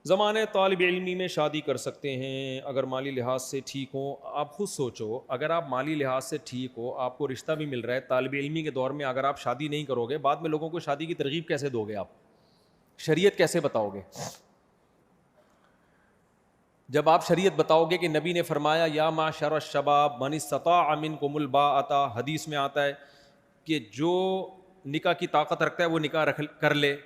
زمانے طالب علمی میں شادی کر سکتے ہیں اگر مالی لحاظ سے ٹھیک ہوں. آپ خود سوچو, اگر آپ مالی لحاظ سے ٹھیک ہو, آپ کو رشتہ بھی مل رہا ہے, طالب علمی کے دور میں اگر آپ شادی نہیں کرو گے, بعد میں لوگوں کو شادی کی ترغیب کیسے دو گے؟ آپ شریعت کیسے بتاؤ گے؟ جب آپ شریعت بتاؤ گے کہ نبی نے فرمایا یا معشر الشباب من استطاع منکم الباءۃ, حدیث میں آتا ہے کہ جو نکاح کی طاقت رکھتا ہے وہ نکاح کر لے.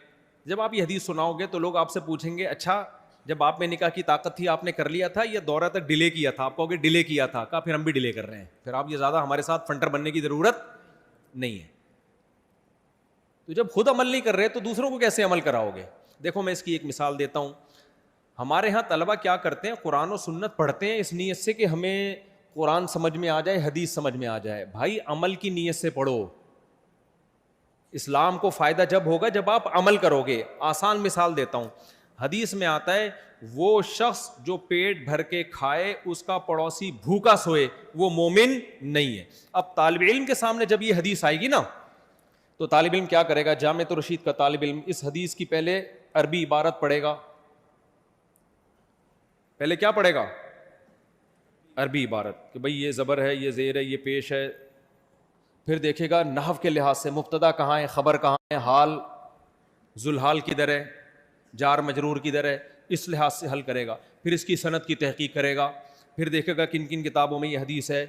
جب آپ یہ حدیث سناؤ گے تو لوگ آپ سے پوچھیں گے اچھا جب آپ میں نکاح کی طاقت تھی آپ نے کر لیا تھا یا دورہ تک ڈیلے کیا تھا؟ آپ کہو گے ڈیلے کیا تھا. کہا پھر ہم بھی ڈیلے کر رہے ہیں, پھر آپ یہ زیادہ ہمارے ساتھ فنٹر بننے کی ضرورت نہیں ہے. تو جب خود عمل نہیں کر رہے تو دوسروں کو کیسے عمل کراؤ گے؟ دیکھو میں اس کی ایک مثال دیتا ہوں. ہمارے ہاں طلبہ کیا کرتے ہیں, قرآن و سنت پڑھتے ہیں اس نیت سے کہ ہمیں قرآن سمجھ میں آ جائے, حدیث سمجھ میں آ جائے. بھائی عمل کی نیت سے پڑھو. اسلام کو فائدہ جب ہوگا جب آپ عمل کرو گے. آسان مثال دیتا ہوں, حدیث میں آتا ہے وہ شخص جو پیٹ بھر کے کھائے اس کا پڑوسی بھوکا سوئے وہ مومن نہیں ہے. اب طالب علم کے سامنے جب یہ حدیث آئے گی نا تو طالب علم کیا کرے گا؟ جامعۃ الرشید کا طالب علم اس حدیث کی پہلے عربی عبارت پڑھے گا. پہلے کیا پڑھے گا؟ عربی عبارت کہ بھئی یہ زبر ہے, یہ زیر ہے, یہ پیش ہے. پھر دیکھے گا نحو کے لحاظ سے مبتدا کہاں ہے, خبر کہاں ہے, حال ذوالحال کدھر ہے, جار مجرور کدھر ہے, اس لحاظ سے حل کرے گا. پھر اس کی سند کی تحقیق کرے گا, پھر دیکھے گا کن کن کتابوں میں یہ حدیث ہے,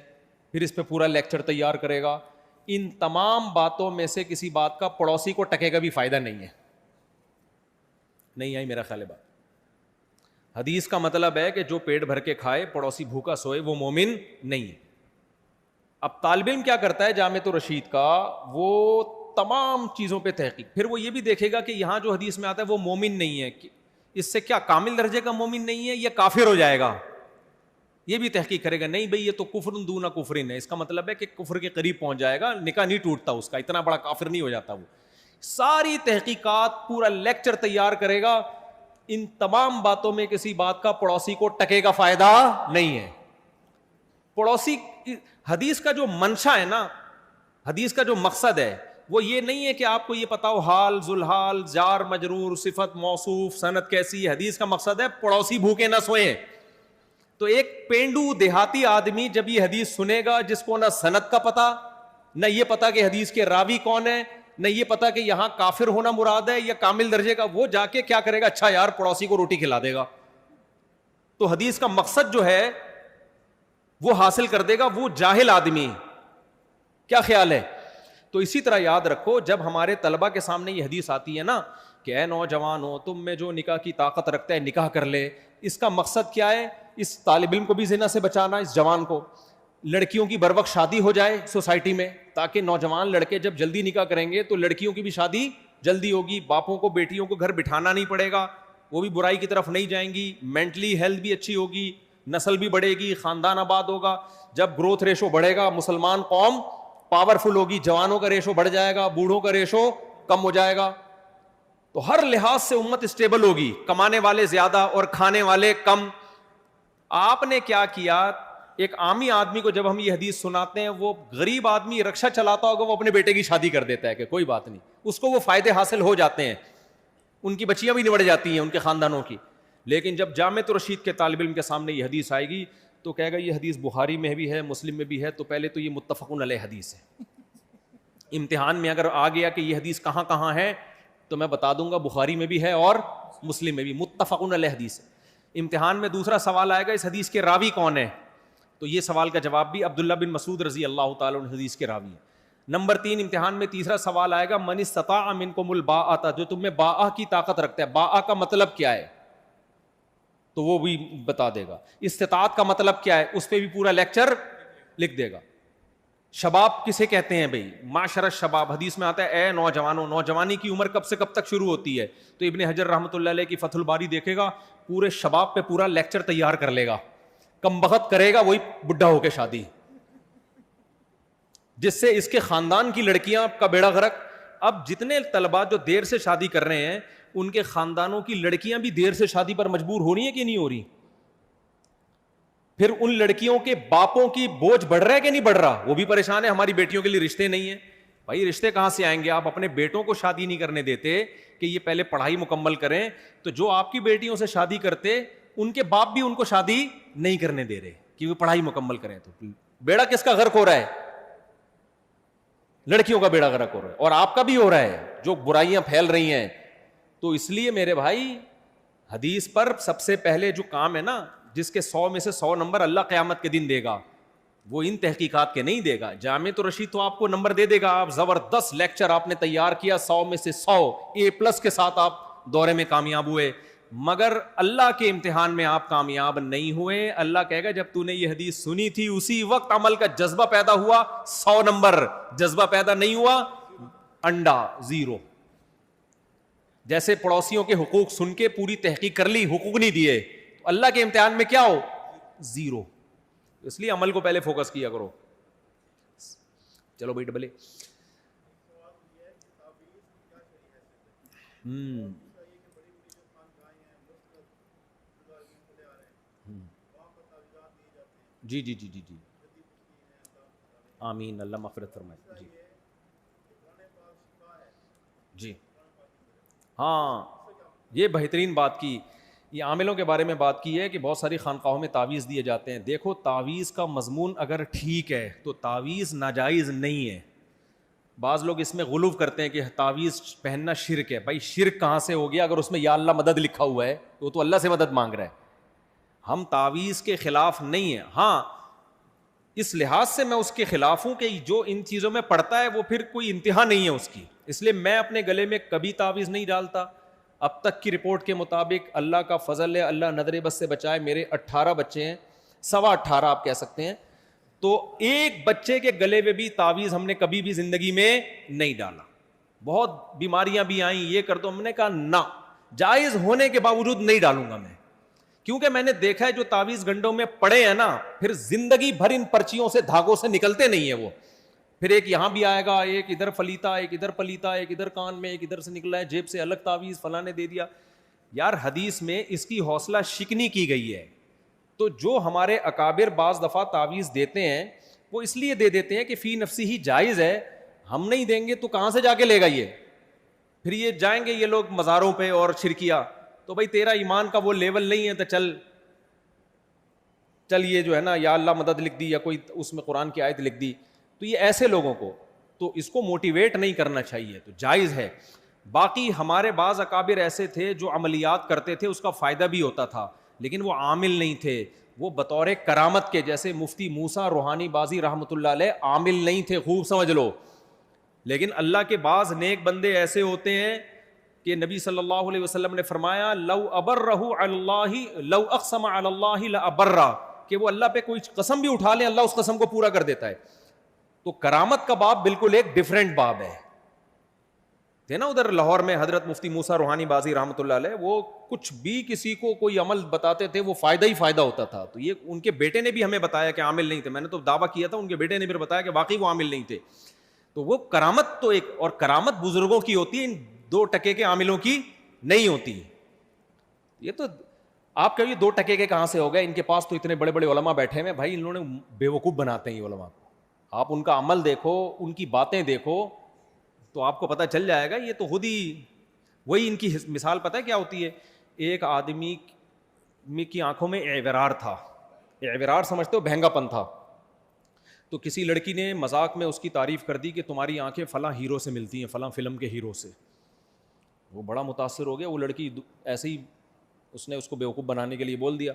پھر اس پہ پورا لیکچر تیار کرے گا. ان تمام باتوں میں سے کسی بات کا پڑوسی کو ٹکے گا بھی فائدہ نہیں ہے. نہیں آئی میرا خیال ہے بات؟ حدیث کا مطلب ہے کہ جو پیٹ بھر کے کھائے پڑوسی بھوکا سوئے وہ مومن نہیں ہے. اب طالب علم کیا کرتا ہے جامعۃ الرشید کا, وہ تمام چیزوں پہ تحقیق, پھر وہ یہ بھی دیکھے گا کہ یہاں جو حدیث میں آتا ہے وہ مومن نہیں ہے, اس سے کیا کامل درجے کا مومن نہیں ہے یا کافر ہو جائے گا؟ یہ بھی تحقیق کرے گا. نہیں بھئی یہ تو کفر دون کفر ہے, اس کا مطلب ہے کہ کفر کے قریب پہنچ جائے گا, نکاح نہیں ٹوٹتا اس کا, اتنا بڑا کافر نہیں ہو جاتا وہ. ساری تحقیقات پورا لیکچر تیار کرے گا. ان تمام باتوں میں کسی بات کا پڑوسی کو ٹکے کا فائدہ نہیں ہے. پڑوسی حدیث کا جو منشا ہے نا, حدیث کا جو مقصد ہے وہ یہ نہیں ہے کہ آپ کو یہ پتا ہو حال ذوالحال جار مجرور صفت موصوف سند کیسی ہے. حدیث کا مقصد ہے پڑوسی بھوکے نہ سوئیں. تو ایک پینڈو دیہاتی آدمی جب یہ حدیث سنے گا جس کو نہ سند کا پتا, نہ یہ پتا کہ حدیث کے راوی کون ہے, نہ یہ پتا کہ یہاں کافر ہونا مراد ہے یا کامل درجے کا, وہ جا کے کیا کرے گا؟ اچھا یار پڑوسی کو روٹی کھلا دے گا. تو حدیث کا مقصد جو ہے وہ حاصل کر دے گا وہ جاہل آدمی. کیا خیال ہے؟ تو اسی طرح یاد رکھو جب ہمارے طلبہ کے سامنے یہ حدیث آتی ہے نا کہ اے نوجوان ہو تم میں جو نکاح کی طاقت رکھتا ہے نکاح کر لے, اس کا مقصد کیا ہے؟ اس طالب علم کو بھی زنا سے بچانا, اس جوان کو. لڑکیوں کی بروقت شادی ہو جائے سوسائٹی میں تاکہ نوجوان لڑکے جب جلدی نکاح کریں گے تو لڑکیوں کی بھی شادی جلدی ہوگی, باپوں کو بیٹیوں کو گھر بٹھانا نہیں پڑے گا, وہ بھی برائی کی طرف نہیں جائیں گی, مینٹلی ہیلتھ بھی اچھی ہوگی, نسل بھی بڑھے گی, خاندان آباد ہوگا. جب گروتھ ریشو بڑھے گا مسلمان قوم پاورفل ہوگی, جوانوں کا ریشو بڑھ جائے گا, بوڑھوں کا ریشو کم ہو جائے گا. تو ہر لحاظ سے امت اسٹیبل ہوگی, کمانے والے زیادہ اور کھانے والے کم. آپ نے کیا کیا؟ ایک عامی آدمی کو جب ہم یہ حدیث سناتے ہیں, وہ غریب آدمی رکشہ چلاتا ہوگا, وہ اپنے بیٹے کی شادی کر دیتا ہے کہ کوئی بات نہیں, اس کو وہ فائدے حاصل ہو جاتے ہیں, ان کی بچیاں بھی نبڑ جاتی ہیں ان کے خاندانوں کی. لیکن جب جامعۃ الرشید کے طالب علم کے سامنے یہ حدیث آئے گی تو کہے گا یہ حدیث بخاری میں بھی ہے مسلم میں بھی ہے, تو پہلے تو یہ متفق علیہ حدیث ہے. امتحان میں اگر آ گیا کہ یہ حدیث کہاں کہاں ہے تو میں بتا دوں گا بخاری میں بھی ہے اور مسلم میں بھی, متفق علیہ حدیث ہے. امتحان میں دوسرا سوال آئے گا اس حدیث کے راوی کون ہے, تو یہ سوال کا جواب بھی عبداللہ بن مسعود رضی اللہ تعالیٰ عنہ حدیث کے راوی ہیں. نمبر 3 امتحان میں تیسرا سوال آئے گا من استطاع منکم الباءۃ, جو تم میں باء کی طاقت رکھتا ہے, باء کا مطلب کیا ہے تو وہ بھی بتا دے گا. استطاعت کا مطلب کیا ہے اس پہ بھی پورا لیکچر لکھ دے گا. شباب کسے کہتے ہیں بھائی؟ معاشر الشباب حدیث میں آتا ہے اے نوجوانوں, نوجوانی کی عمر کب سے کب تک شروع ہوتی ہے؟ تو ابن حجر رحمۃ اللہ علیہ کی فتح الباری دیکھے گا پورے شباب پہ پورا لیکچر تیار کر لے گا. کم بخت کرے گا وہی بڈھا ہو کے شادی, جس سے اس کے خاندان کی لڑکیاں کا بیڑا غرق. اب جتنے طلباء جو دیر سے شادی کر رہے ہیں ان کے خاندانوں کی لڑکیاں بھی دیر سے شادی پر مجبور ہو رہی ہیں کہ نہیں ہو رہی؟ پھر ان لڑکیوں کے باپوں کی بوجھ بڑھ رہا ہے کہ نہیں بڑھ رہا؟ وہ بھی پریشان ہے ہماری بیٹیوں کے لیے رشتے نہیں ہیں. بھائی رشتے کہاں سے آئیں گے؟ آپ اپنے بیٹوں کو شادی نہیں کرنے دیتے, کہ یہ پہلے پڑھائی مکمل کریں, تو جو آپ کی بیٹیوں سے شادی کرتے ان کے باپ بھی ان کو شادی نہیں کرنے دے رہے کہ وہ پڑھائی مکمل کریں. تو بیڑا کس کا غرق ہو رہا ہے؟ لڑکیوں کا بیڑا غرق ہو رہا ہے, اور آپ کا بھی ہو رہا ہے جو برائیاں پھیل رہی ہیں. تو اس لیے میرے بھائی حدیث پر سب سے پہلے جو کام ہے نا, جس کے 100 میں سے 100 نمبر اللہ قیامت کے دن دے گا, وہ ان تحقیقات کے نہیں دے گا. جامع رشید تو آپ کو نمبر دے دے گا, آپ زبردست لیکچر آپ نے تیار کیا, 100 میں سے 100 A+ کے ساتھ آپ دورے میں کامیاب ہوئے, مگر اللہ کے امتحان میں آپ کامیاب نہیں ہوئے. اللہ کہے گا جب تو نے یہ حدیث سنی تھی اسی وقت عمل کا جذبہ پیدا ہوا 100 نمبر, جذبہ پیدا نہیں ہوا انڈا 0. جیسے پڑوسیوں کے حقوق سن کے پوری تحقیق کر لی, حقوق نہیں دیے, تو اللہ کے امتحان میں کیا ہو 0. اس لیے عمل کو پہلے فوکس کیا کرو. چلو بھائی ڈبل جی جی جی جی جی آمین, اللہ مغفرت فرمائے. جی جی ہاں, یہ بہترین بات کی, یہ عاملوں کے بارے میں بات کی ہے کہ بہت ساری خانقاہوں میں تعویذ دیے جاتے ہیں. دیکھو تعویذ کا مضمون اگر ٹھیک ہے تو تعویذ ناجائز نہیں ہے. بعض لوگ اس میں غلو کرتے ہیں کہ تعویذ پہننا شرک ہے. بھائی شرک کہاں سے ہو گیا؟ اگر اس میں یا اللہ مدد لکھا ہوا ہے تو اللہ سے مدد مانگ رہا ہے. ہم تعویذ کے خلاف نہیں ہیں, ہاں اس لحاظ سے میں اس کے خلاف ہوں کہ جو ان چیزوں میں پڑتا ہے وہ پھر کوئی انتہا نہیں ہے اس کی. اس لیے میں اپنے گلے میں کبھی تعویذ نہیں ڈالتا. اب تک کی رپورٹ کے مطابق اللہ کا فضل ہے, اللہ نظر بد سے بچائے, میرے 18 بچے ہیں, 18.25 آپ کہہ سکتے ہیں, تو ایک بچے کے گلے میں بھی تعویذ ہم نے کبھی بھی زندگی میں نہیں ڈالا. بہت بیماریاں بھی آئیں, یہ کر دو, ہم نے کہا نہ, جائز ہونے کے باوجود نہیں ڈالوں گا میں, کیونکہ میں نے دیکھا ہے جو تعویذ گنڈوں میں پڑے ہیں نا پھر زندگی بھر ان پرچیوں سے دھاگوں سے نکلتے نہیں ہیں. وہ پھر ایک یہاں بھی آئے گا, ایک ادھر پلیتا, ایک ادھر پلیتا, ایک ادھر کان میں, ایک ادھر سے نکلا ہے, جیب سے الگ تعویذ فلاں نے دے دیا. یار حدیث میں اس کی حوصلہ شکنی کی گئی ہے. تو جو ہمارے اکابر بعض دفعہ تعویذ دیتے ہیں وہ اس لیے دے دیتے ہیں کہ فی نفسی ہی جائز ہے, ہم نہیں دیں گے تو کہاں سے جا کے لے گا یہ. پھر یہ جائیں گے یہ لوگ مزاروں پہ اور شرکیہ, تو بھائی تیرا ایمان کا وہ لیول نہیں ہے تو چل یہ جو ہے نا یا اللہ مدد لکھ دی یا کوئی اس میں قرآن کی آیت لکھ دی. تو یہ ایسے لوگوں کو تو اس کو موٹیویٹ نہیں کرنا چاہیے, تو جائز ہے. باقی ہمارے بعض اکابر ایسے تھے جو عملیات کرتے تھے, اس کا فائدہ بھی ہوتا تھا, لیکن وہ عامل نہیں تھے, وہ بطور کرامت کے, جیسے مفتی موسیٰ روحانی بازی رحمۃ اللہ علیہ عامل نہیں تھے, خوب سمجھ لو. لیکن اللہ کے بعض نیک بندے ایسے ہوتے ہیں کہ نبی صلی اللہ علیہ وسلم نے فرمایا لو ابرہ اللہ لو اقسم علی اللہ لابرہ, کہ وہ اللہ پہ کوئی قسم بھی اٹھا لیں اللہ اس قسم کو پورا کر دیتا ہے. تو کرامت کا باب بالکل ایک ڈفرینٹ باب ہے. تھے نا ادھر لاہور میں حضرت مفتی موسیٰ روحانی بازی رحمۃ اللہ علیہ, وہ کچھ بھی کسی کو کوئی عمل بتاتے تھے وہ فائدہ ہی فائدہ ہوتا تھا. تو یہ ان کے بیٹے نے بھی ہمیں بتایا کہ عامل نہیں تھے, میں نے تو دعویٰ کیا تھا, ان کے بیٹے نے بھی بتایا کہ واقعی وہ عامل نہیں تھے. تو وہ کرامت تو ایک, اور کرامت بزرگوں کی ہوتی ہے, ان 2 ٹکے کے عاملوں کی نہیں ہوتی. یہ تو آپ کبھی 2 ٹکے کے کہاں سے ہو گئے, ان کے پاس تو اتنے بڑے بڑے علماء بیٹھے ہیں بھائی, انہوں نے بیوقوف بناتے ہیں یہ علماء کو. آپ ان کا عمل دیکھو, ان کی باتیں دیکھو, تو آپ کو پتہ چل جائے گا. یہ تو خود ہی وہی ان کی مثال پتہ ہے کیا ہوتی ہے. ایک آدمی کی آنکھوں میں اعورار تھا, اعورار سمجھتے ہو, بہنگا پن تھا. تو کسی لڑکی نے مذاق میں اس کی تعریف کر دی کہ تمہاری آنکھیں فلاں ہیرو سے ملتی ہیں, فلاں فلم کے ہیرو سے. وہ بڑا متاثر ہو گیا, وہ لڑکی ایسے ہی اس نے اس کو بیوقوف بنانے کے لیے بول دیا.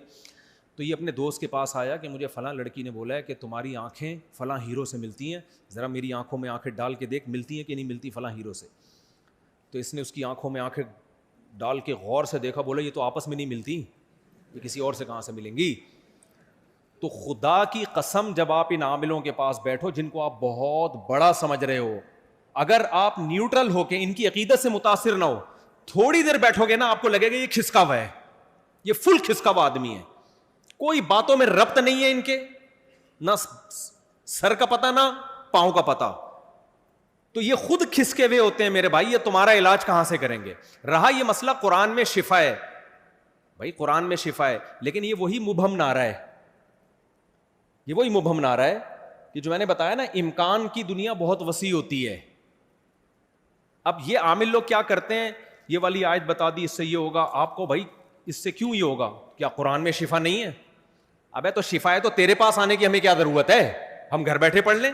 تو یہ اپنے دوست کے پاس آیا کہ مجھے فلاں لڑکی نے بولا ہے کہ تمہاری آنکھیں فلاں ہیرو سے ملتی ہیں, ذرا میری آنکھوں میں آنکھیں ڈال کے دیکھ ملتی ہیں کہ نہیں ملتی فلاں ہیرو سے. تو اس نے اس کی آنکھوں میں آنکھیں ڈال کے غور سے دیکھا, بولا یہ تو آپس میں نہیں ملتی, یہ کسی اور سے کہاں سے ملیں گی. تو خدا کی قسم جب آپ ان عاملوں کے پاس بیٹھو جن کو آپ بہت بڑا سمجھ رہے ہو, اگر آپ نیوٹرل ہو کے ان کی عقیدت سے متاثر نہ ہو, تھوڑی دیر بیٹھو گے نا آپ کو لگے گا یہ کھسکا ہوا ہے, یہ فل کھسکا ہوا آدمی ہے, کوئی باتوں میں ربط نہیں ہے ان کے, نہ سر کا پتہ نہ پاؤں کا پتہ. تو یہ خود کھسکے ہوئے ہوتے ہیں میرے بھائی, یہ تمہارا علاج کہاں سے کریں گے. رہا یہ مسئلہ قرآن میں شفا ہے, بھائی قرآن میں شفا ہے, لیکن یہ وہی مبہم نعرہ ہے, یہ وہی مبہم نعرہ ہے کہ جو میں نے بتایا نا امکان کی دنیا بہت وسیع ہوتی ہے. اب یہ عامل لوگ کیا کرتے ہیں, یہ والی آیت بتا دی اس سے یہ ہوگا, آپ کو بھائی اس سے کیوں یہ ہوگا, کیا قرآن میں شفا نہیں ہے؟ ابے تو شفا ہے تو تیرے پاس آنے کی ہمیں کیا ضرورت ہے, ہم گھر بیٹھے پڑھ لیں.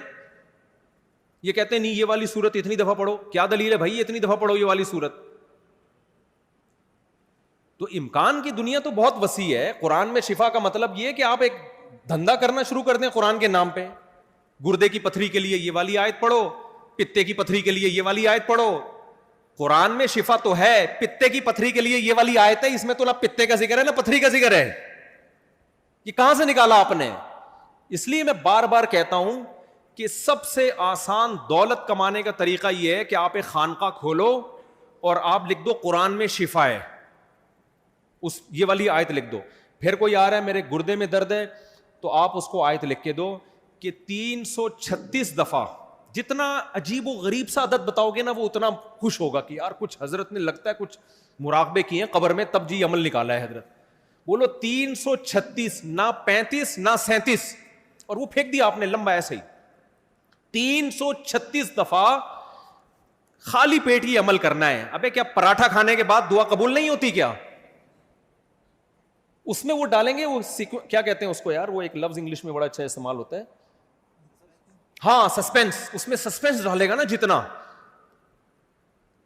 یہ کہتے ہیں نہیں یہ والی سورت اتنی دفعہ پڑھو, کیا دلیل ہے بھائی اتنی دفعہ پڑھو یہ والی سورت؟ تو امکان کی دنیا تو بہت وسیع ہے. قرآن میں شفا کا مطلب یہ کہ آپ ایک دھندا کرنا شروع کر دیں قرآن کے نام پہ. گردے کی پتھری کے لیے یہ والی آیت پڑھو, پتے کی پتھری کے لیے یہ والی آیت پڑھو. قرآن میں شفا تو ہے, پتے کی پتھری کے لیے یہ والی آیت ہے, اس میں تو نہ پتے کا ذکر ہے نہ پتھری کا ذکر ہے. یہ کہاں سے نکالا آپ نے؟ اس لیے میں بار بار کہتا ہوں کہ سب سے آسان دولت کمانے کا طریقہ یہ ہے کہ آپ ایک خانقاہ کھولو اور آپ لکھ دو قرآن میں شفا ہے, یہ والی آیت لکھ دو. پھر کوئی آ رہا ہے میرے گردے میں درد ہے, تو آپ اس کو آیت لکھ کے دو کہ 336 دفعہ, جتنا عجیب و غریب سا عدد بتاؤ گے نا وہ اتنا خوش ہوگا کہ یار کچھ حضرت نے لگتا ہے کچھ مراقبے کیے ہیں قبر میں تب جی عمل نکالا ہے حضرت. بولو 336, نہ 35 نہ 37, اور وہ پھینک دیا آپ نے لمبا ایسے ہی. 336 دفعہ خالی پیٹ ہی عمل کرنا ہے. ابے کیا پراٹھا کھانے کے بعد دعا قبول نہیں ہوتی کیا؟ اس میں وہ ڈالیں گے, وہ کیا کہتے ہیں اس کو یار, وہ ایک لفظ انگلش میں بڑا اچھا استعمال ہوتا ہے, ہاں سسپینس. اس میں سسپینس ڈالے گا نا, جتنا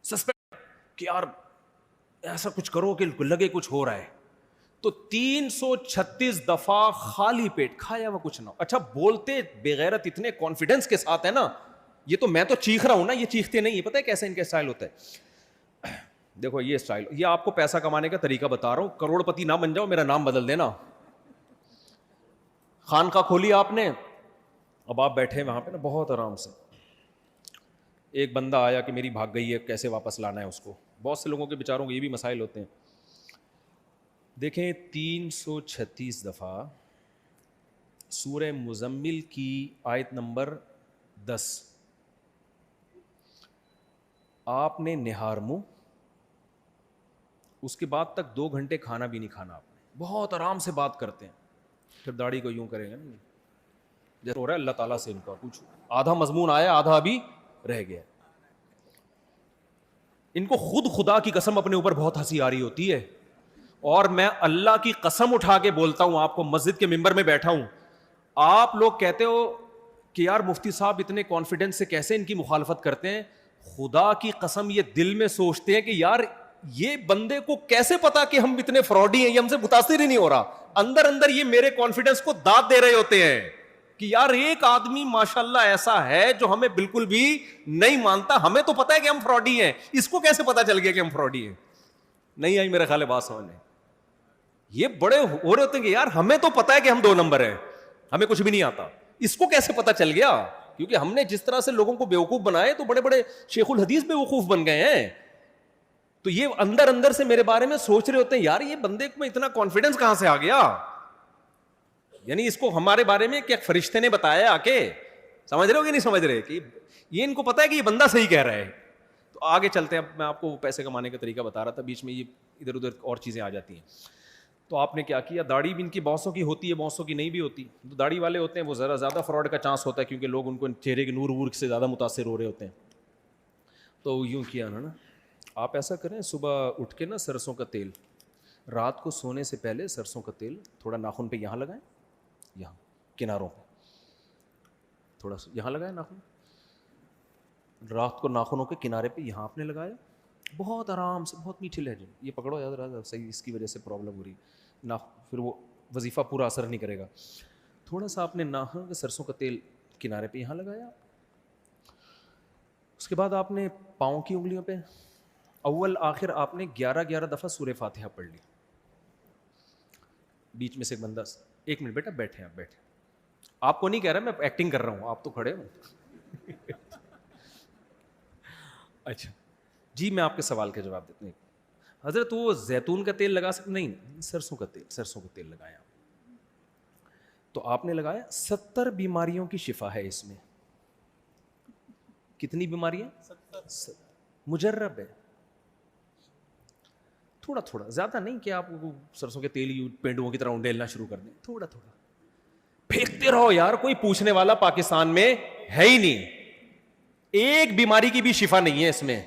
سسپینس کہ یار ایسا کچھ کرو کہ لگے کچھ ہو رہا ہے. تو 336 دفعہ خالی پیٹ, کھایا ہوا کچھ نہ. اچھا بولتے بغیرت اتنے کانفیڈنس کے ساتھ ہے نا, یہ تو میں تو چیخ رہا ہوں نا, یہ چیختے نہیں. پتہ ہے کیسے ان کا اسٹائل ہوتا ہے؟ دیکھو یہ اسٹائل, یہ آپ کو پیسہ کمانے کا طریقہ بتا رہا ہوں. کروڑ پتی نہ بن جاؤ, میرا نام بدل دینا. خانقاہ کھولی آپ نے, اب آپ بیٹھے وہاں پہ نا بہت آرام سے. ایک بندہ آیا کہ میری بھاگ گئی ہے, کیسے واپس لانا ہے اس کو. بہت سے لوگوں کے بیچاروں کو یہ بھی مسائل ہوتے ہیں. دیکھیں 336 دفعہ سورہ مزمل کی آیت نمبر 10 آپ نے نہار منہ, اس کے بعد تک 2 گھنٹے کھانا بھی نہیں کھانا. آپ نے بہت آرام سے بات کرتے ہیں, پھر داڑھی کو یوں کریں گے نا جیسے ہو رہا ہے اللہ تعالیٰ سے ان کا کچھ آدھا مضمون آیا آدھا ابھی رہ گیا. ان کو خود خدا کی قسم اپنے اوپر بہت ہنسی آ رہی ہوتی ہے, اور میں اللہ کی قسم اٹھا کے بولتا ہوں آپ کو, مسجد کے ممبر میں بیٹھا ہوں, آپ لوگ کہتے ہو کہ یار مفتی صاحب اتنے کانفیڈنس سے کیسے ان کی مخالفت کرتے ہیں. خدا کی قسم یہ دل میں سوچتے ہیں کہ یار یہ بندے کو کیسے پتا کہ ہم اتنے فراڈی ہیں, یہ ہم سے متاثر ہی نہیں ہو رہا. اندر اندر یہ میرے کانفیڈنس کو داد دے رہے ہوتے ہیں کہ یار ایک آدمی ماشاءاللہ ایسا ہے جو ہمیں بالکل بھی نہیں مانتا. ہمیں تو پتا ہے کہ ہم فراڈی ہیں, اس کو کیسے پتا چل گیا کہ ہم فراڈی ہیں؟ نہیں آئی میرے خیال ہے بات سمجھنے. یہ بڑے ہو رہے ہوتے ہیں کہ یار ہمیں تو پتا ہے کہ ہم 2 نمبر ہیں, ہمیں کچھ بھی نہیں آتا, اس کو کیسے پتا چل گیا؟ کیونکہ ہم نے جس طرح سے لوگوں کو بیوقوف بنائے تو بڑے بڑے شیخ الحدیث بیوقوف بن گئے ہیں. تو یہ اندر اندر سے میرے بارے میں سوچ رہے ہوتے ہیں یار یہ بندے میں اتنا کانفیڈنس کہاں سے آ گیا, یعنی اس کو ہمارے بارے میں کیا فرشتے نے بتایا آ کے؟ سمجھ رہے ہو کہ نہیں سمجھ رہے کہ یہ ان کو پتا ہے کہ یہ بندہ صحیح کہہ رہا ہے. تو آگے چلتے ہیں. اب میں آپ کو پیسے کمانے کا طریقہ بتا رہا تھا, بیچ میں یہ ادھر ادھر اور چیزیں آ جاتی ہیں. تو آپ نے کیا کیا, داڑھی بھی ان کی بہتوں کی ہوتی ہے, بہتوں کی نہیں بھی ہوتی. تو داڑھی والے ہوتے ہیں وہ ذرا زیادہ فراڈ کا چانس ہوتا ہے, کیونکہ لوگ ان کو چہرے کے نور وور سے زیادہ متاثر ہو رہے ہوتے ہیں. تو یوں کیا نا, آپ ایسا کریں صبح اٹھ کے نا سرسوں کا تیل, رات کو سونے سے پہلے سرسوں کا تیل تھوڑا ناخن پہ یہاں لگائیں, یہاں کناروں پہ تھوڑا سا یہاں لگائیں ناخن, رات کو ناخنوں کے کنارے پہ یہاں آپ نے لگایا, بہت آرام سے, بہت میٹھے لہجے. یہ پکڑو یاد رہا صحیح, اس کی وجہ سے پرابلم ہو رہی ہے, پھر وہ وظیفہ پورا اثر نہیں کرے گا. تھوڑا سا آپ نے ناخن کے سرسوں کا تیل کنارے پہ یہاں لگایا. اس کے بعد آپ نے پاؤں کی انگلیوں پہ اول آخر آپ نے 11 دفعہ سورہ فاتحہ پڑھ لی. بیچ میں سے ایک بندہ, 1 منٹ بیٹا بیٹھے, آپ بیٹھے, آپ کو نہیں کہہ رہا میں ایکٹنگ کر رہا ہوں, آپ تو کھڑے ہو. اچھا جی, میں آپ کے سوال کا جواب دیتا ہوں. حضرت وہ زیتون کا تیل لگا سکتے؟ نہیں, سرسوں کا تیل لگایا. تو آپ نے لگایا, 70 بیماریوں کی شفا ہے اس میں. کتنی بیماریاں؟ 70. مجرب ہے. تھوڑا تھوڑا, زیادہ نہیں کہ آپ سرسوں کے تیل پینڈوؤں کی طرح انڈیلنا شروع کر دیں, تھوڑا تھوڑا پھینکتے رہو یار. کوئی پوچھنے والا پاکستان میں ہے ہی نہیں, ایک بیماری کی بھی شفا نہیں ہے اس میں.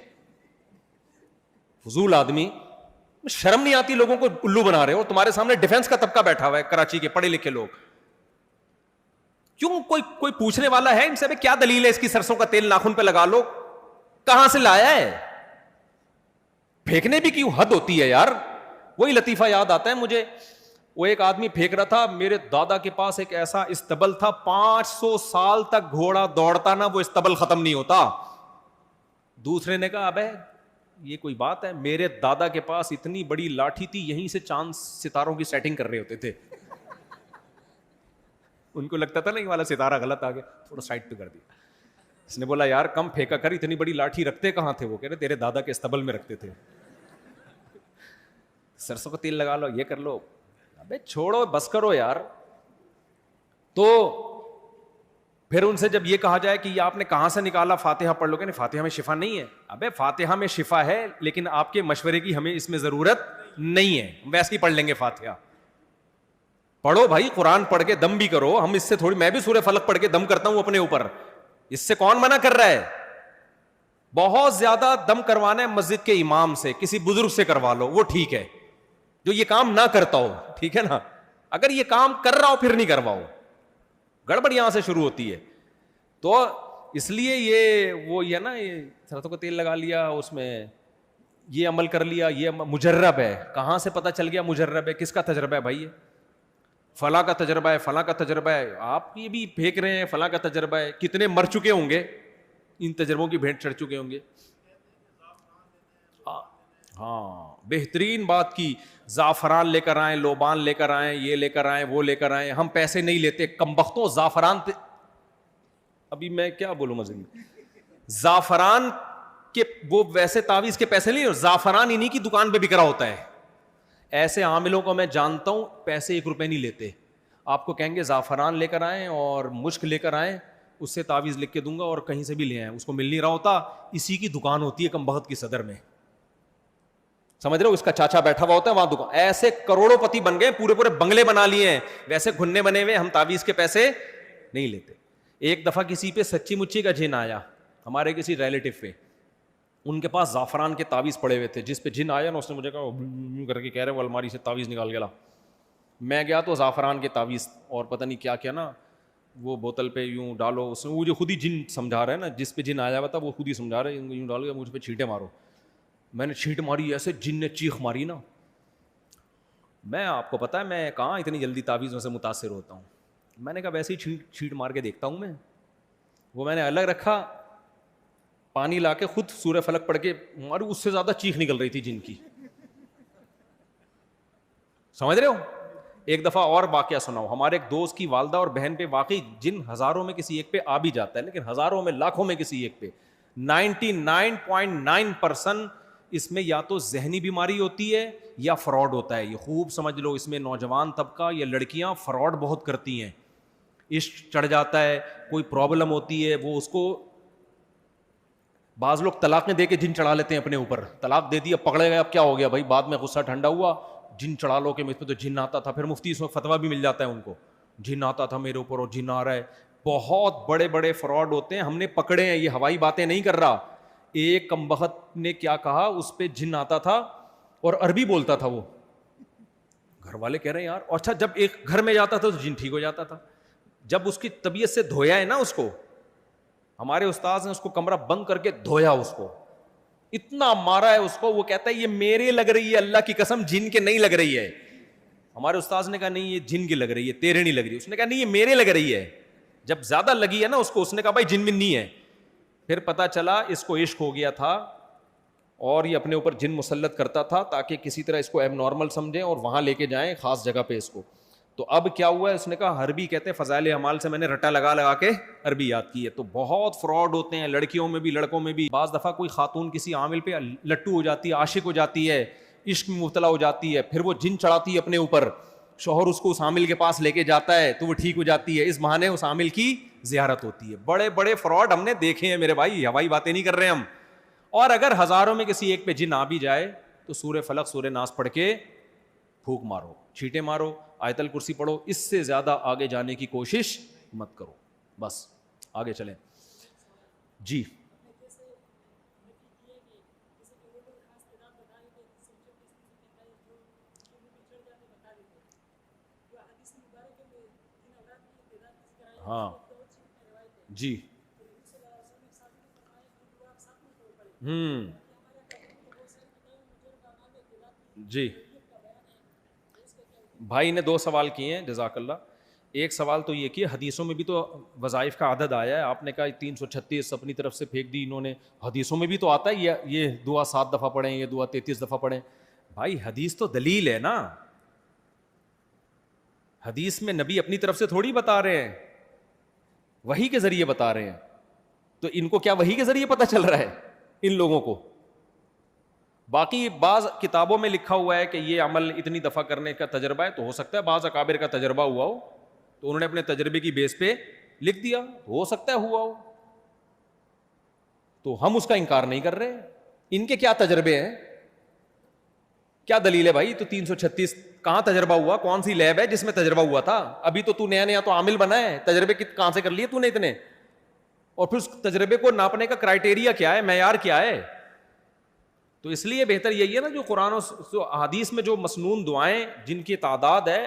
فضول آدمی, شرم نہیں آتی لوگوں کو الو بنا رہے ہو. تمہارے سامنے ڈیفنس کا طبقہ بیٹھا ہوا ہے کراچی کے پڑھے لکھے لوگ, کیوں کوئی پوچھنے والا ہے ان سے کیا دلیل ہے اس کی؟ سرسوں کا تیل ناخن پہ لگا لو, کہاں سے لایا ہے؟ پھینکنے بھی کیوں حد ہوتی ہے یار. وہی لطیفہ یاد آتا ہے مجھے, وہ ایک آدمی پھینک رہا تھا, میرے دادا کے پاس ایک ایسا استبل تھا 500 سال تک گھوڑا دوڑتا نا وہ استبل ختم نہیں ہوتا. دوسرے نے کہا ابے یہ کوئی بات ہے, میرے دادا کے پاس اتنی بڑی لاٹھی تھی, یہیں سے چاند ستاروں کی سیٹنگ کر رہے ہوتے تھے. ان کو لگتا تھا نا یہ والا ستارہ غلط آ گیا, تھوڑا سائڈ پہ کر دیا. اس نے بولا یار کم پھینکا کر, اتنی بڑی لاٹھی رکھتے کہاں تھے؟ وہ کہہ رہے تیرے دادا کے استبل میں رکھتے تھے. سرسوں کا تیل لگا لو, یہ کر لو. ابے چھوڑو بس کرو یار. تو پھر ان سے جب یہ کہا جائے کہ یہ آپ نے کہاں سے نکالا, فاتحہ پڑھ لو, کہ نہیں فاتحہ میں شفا نہیں ہے. ابے فاتحہ میں شفا ہے, لیکن آپ کے مشورے کی ہمیں اس میں ضرورت نہیں ہے, ویسے ہی پڑھ لیں گے فاتحہ. پڑھو بھائی, قرآن پڑھ کے دم بھی کرو. ہم اس سے تھوڑی, میں بھی سورہ فلق پڑھ کے دم کرتا ہوں اپنے اوپر, اس سے کون منع کر رہا ہے؟ بہت زیادہ دم کروانا ہے مسجد کے امام سے, کسی بزرگ سے کروا لو, وہ ٹھیک ہے, جو یہ کام نہ کرتا ہو, ٹھیک ہے نا. اگر یہ کام کر رہا ہو پھر نہیں کرواؤ, گڑبڑ یہاں سے شروع ہوتی ہے. تو اس لیے یہ وہ یہ نا, یہ سرسوں کا تیل لگا لیا, اس میں یہ عمل کر لیا, یہ مجرب ہے. کہاں سے پتہ چل گیا مجرب ہے؟ کس کا تجربہ ہے بھائی؟ فلاں کا تجربہ ہے, فلاں کا تجربہ ہے. آپ یہ بھی پھینک رہے ہیں فلاں کا تجربہ ہے. کتنے مر چکے ہوں گے, ان تجربوں کی بھیٹ چڑھ چکے ہوں گے. ہاں بہترین بات کی, زعفران لے کر آئیں, لوبان لے کر آئیں, یہ لے کر آئیں, وہ لے کر آئیں. ہم پیسے نہیں لیتے کمبختوں. زعفران ابھی میں کیا بولوں مزے میں, زعفران کے وہ ویسے تعویذ کے پیسے نہیں, زعفران انہی کی دکان پہ بک رہا ہوتا ہے. ایسے عاملوں کو میں جانتا ہوں, پیسے 1 روپے نہیں لیتے. آپ کو کہیں گے زعفران لے کر آئیں اور مشک لے کر آئیں, اس سے تعویذ لکھ کے دوں گا, اور کہیں سے بھی لے آئیں. اس کو مل نہیں رہا ہوتا, اسی کی دکان ہوتی ہے کمبخت کی صدر میں, سمجھ رہے ہو, اس کا چاچا بیٹھا ہوا ہوتا ہے وہاں دکان. ایسے کروڑوں پتی بن گئے, پورے پورے بنگلے بنا لیے ہیں, ویسے گھننے بنے ہوئے. ہم تعویذ کے پیسے نہیں لیتے. ایک دفعہ کسی پہ سچی مچی کا جن آیا, ہمارے کسی ریلیٹیو پہ, ان کے پاس زعفران کے تعویذ پڑے ہوئے تھے. جس پہ جن آیا نا, اس نے مجھے کہا کر کے کہہ رہے وہ الماری سے تعویذ نکال کے لا. میں گیا تو زعفران کے تعویذ اور پتہ نہیں کیا کیا نا, وہ بوتل پہ یوں ڈالو. اس نے وہ جو خود ہی جن سمجھا رہا ہے نا, جس پہ جن آیا ہوا تھا وہ خود ہی سمجھا رہا ہے, یوں ڈالو یا مجھ پہ چھینٹے مارو. میں نے چھینٹ ماری, ایسے جن نے چیخ ماری نا. میں آپ کو پتا ہے میں کہاں اتنی جلدی تعویذوں سے متاثر ہوتا ہوں. میں نے کہا ویسے ہی چھینٹ مار کے دیکھتا ہوں میں. وہ میں نے الگ رکھا, پانی لا کے خود سورہ فلق پڑھ کے ماری, اس سے زیادہ چیخ نکل رہی تھی جن کی. سمجھ رہے ہو. ایک دفعہ اور واقعہ سناؤ. ہمارے ایک دوست کی والدہ اور بہن پہ واقعی جن ہزاروں میں کسی ایک پہ آ بھی جاتا ہے, لیکن ہزاروں میں لاکھوں میں کسی ایک پہ 99.9% اس میں یا تو ذہنی بیماری ہوتی ہے یا فراڈ ہوتا ہے. یہ خوب سمجھ لو, اس میں نوجوان طبقہ یا لڑکیاں فراڈ بہت کرتی ہیں. عشق چڑھ جاتا ہے, کوئی پرابلم ہوتی ہے, وہ اس کو بعض لوگ طلاقیں دے کے جن چڑھا لیتے ہیں اپنے اوپر. طلاق دے دی, اب پکڑے گئے, اب کیا ہو گیا بھائی, بعد میں غصہ ٹھنڈا ہوا, جن چڑھا لو کہ مجھ پہ تو جن آتا تھا. پھر مفتی اس میں فتویٰ بھی مل جاتا ہے ان کو, جن آتا تھا میرے اوپر اور جن آ رہا ہے. بہت بڑے بڑے فراڈ ہوتے ہیں, ہم نے پکڑے ہیں. یہ ہوائی باتیں نہیں کر رہا. ایک کمبخت نے کیا کہا, اس پہ جن آتا تھا اور عربی بولتا تھا. وہ گھر والے کہہ رہے ہیں یار, اچھا جب ایک گھر میں جاتا تھا تو جن ٹھیک ہو جاتا تھا. جب اس کی طبیعت سے دھویا ہے نا اس کو, ہمارے استاد نے اس کو کمرہ بند کر کے دھویا, اس کو اتنا مارا ہے اس کو. وہ کہتا ہے یہ میرے لگ رہی ہے, اللہ کی قسم جن کے نہیں لگ رہی ہے. ہمارے استاد نے کہا نہیں یہ جن کی لگ رہی ہے, تیرے نہیں لگ رہی. اس نے کہا نہیں یہ میرے لگ رہی ہے. جب زیادہ لگی ہے نا اس کو, اس نے کہا بھائی جن میں نہیں ہے. پھر پتا چلا اس کو عشق ہو گیا تھا اور یہ اپنے اوپر جن مسلط کرتا تھا تاکہ کسی طرح اس کو ایب نارمل سمجھیں اور وہاں لے کے جائیں خاص جگہ پہ اس کو. تو اب کیا ہوا ہے, اس نے کہا عربی کہتے ہیں فضائل اعمال سے میں نے رٹا لگا لگا کے عربی یاد کی ہے. تو بہت فراڈ ہوتے ہیں, لڑکیوں میں بھی لڑکوں میں بھی. بعض دفعہ کوئی خاتون کسی عامل پہ لٹو ہو جاتی ہے, عاشق ہو جاتی ہے, عشق میں مبتلا ہو جاتی ہے, پھر وہ جن چڑھاتی ہے اپنے اوپر. شوہر اس کو اس عامل کے پاس لے کے جاتا ہے تو وہ ٹھیک ہو جاتی ہے, اس بہانے اس عامل کی زیارت ہوتی ہے. بڑے بڑے فراڈ ہم نے دیکھے ہیں میرے بھائی, ہوائی باتیں نہیں کر رہے ہم. اور اگر ہزاروں میں کسی ایک پہ جن آ بھی جائے تو سورہ فلق سورہ ناس پڑھ کے پھونک مارو, چھینٹے مارو, آیت الکرسی پڑھو. اس سے زیادہ آگے جانے کی کوشش مت کرو. بس آگے چلیں جی. ہاں جی ہوں جی بھائی نے دو سوال کیے ہیں، جزاک اللہ. ایک سوال تو یہ کہ حدیثوں میں بھی تو وظائف کا عدد آیا ہے، آپ نے کہا 336 اپنی طرف سے پھینک دی انہوں نے، حدیثوں میں بھی تو آتا ہے یہ دعا 7 دفعہ پڑھیں، یہ دعا 33 دفعہ پڑھیں. بھائی حدیث تو دلیل ہے نا، حدیث میں نبی اپنی طرف سے تھوڑی بتا رہے ہیں، وحی کے ذریعے بتا رہے ہیں. تو ان کو کیا وحی کے ذریعے پتہ چل رہا ہے ان لوگوں کو؟ باقی بعض کتابوں میں لکھا ہوا ہے کہ یہ عمل اتنی دفعہ کرنے کا تجربہ ہے، تو ہو سکتا ہے بعض اکابر کا تجربہ ہوا ہو تو انہوں نے اپنے تجربے کی بیس پہ لکھ دیا، ہو سکتا ہے ہوا ہو، تو ہم اس کا انکار نہیں کر رہے. ان کے کیا تجربے ہیں، کیا دلیل ہے بھائی؟ تو 336 کہاں تجربہ ہوا؟ کون سی لیب ہے جس میں تجربہ ہوا تھا؟ ابھی تو نیا نیا تو عامل بنا ہے، تجربے کہاں سے کر لیے تو نے اتنے؟ اور پھر اس تجربے کو ناپنے کا کرائٹیریا کیا ہے، معیار کیا ہے؟ تو اس لیے بہتر یہی ہے نا، جو قرآن و حدیث میں جو مسنون دعائیں جن کی تعداد ہے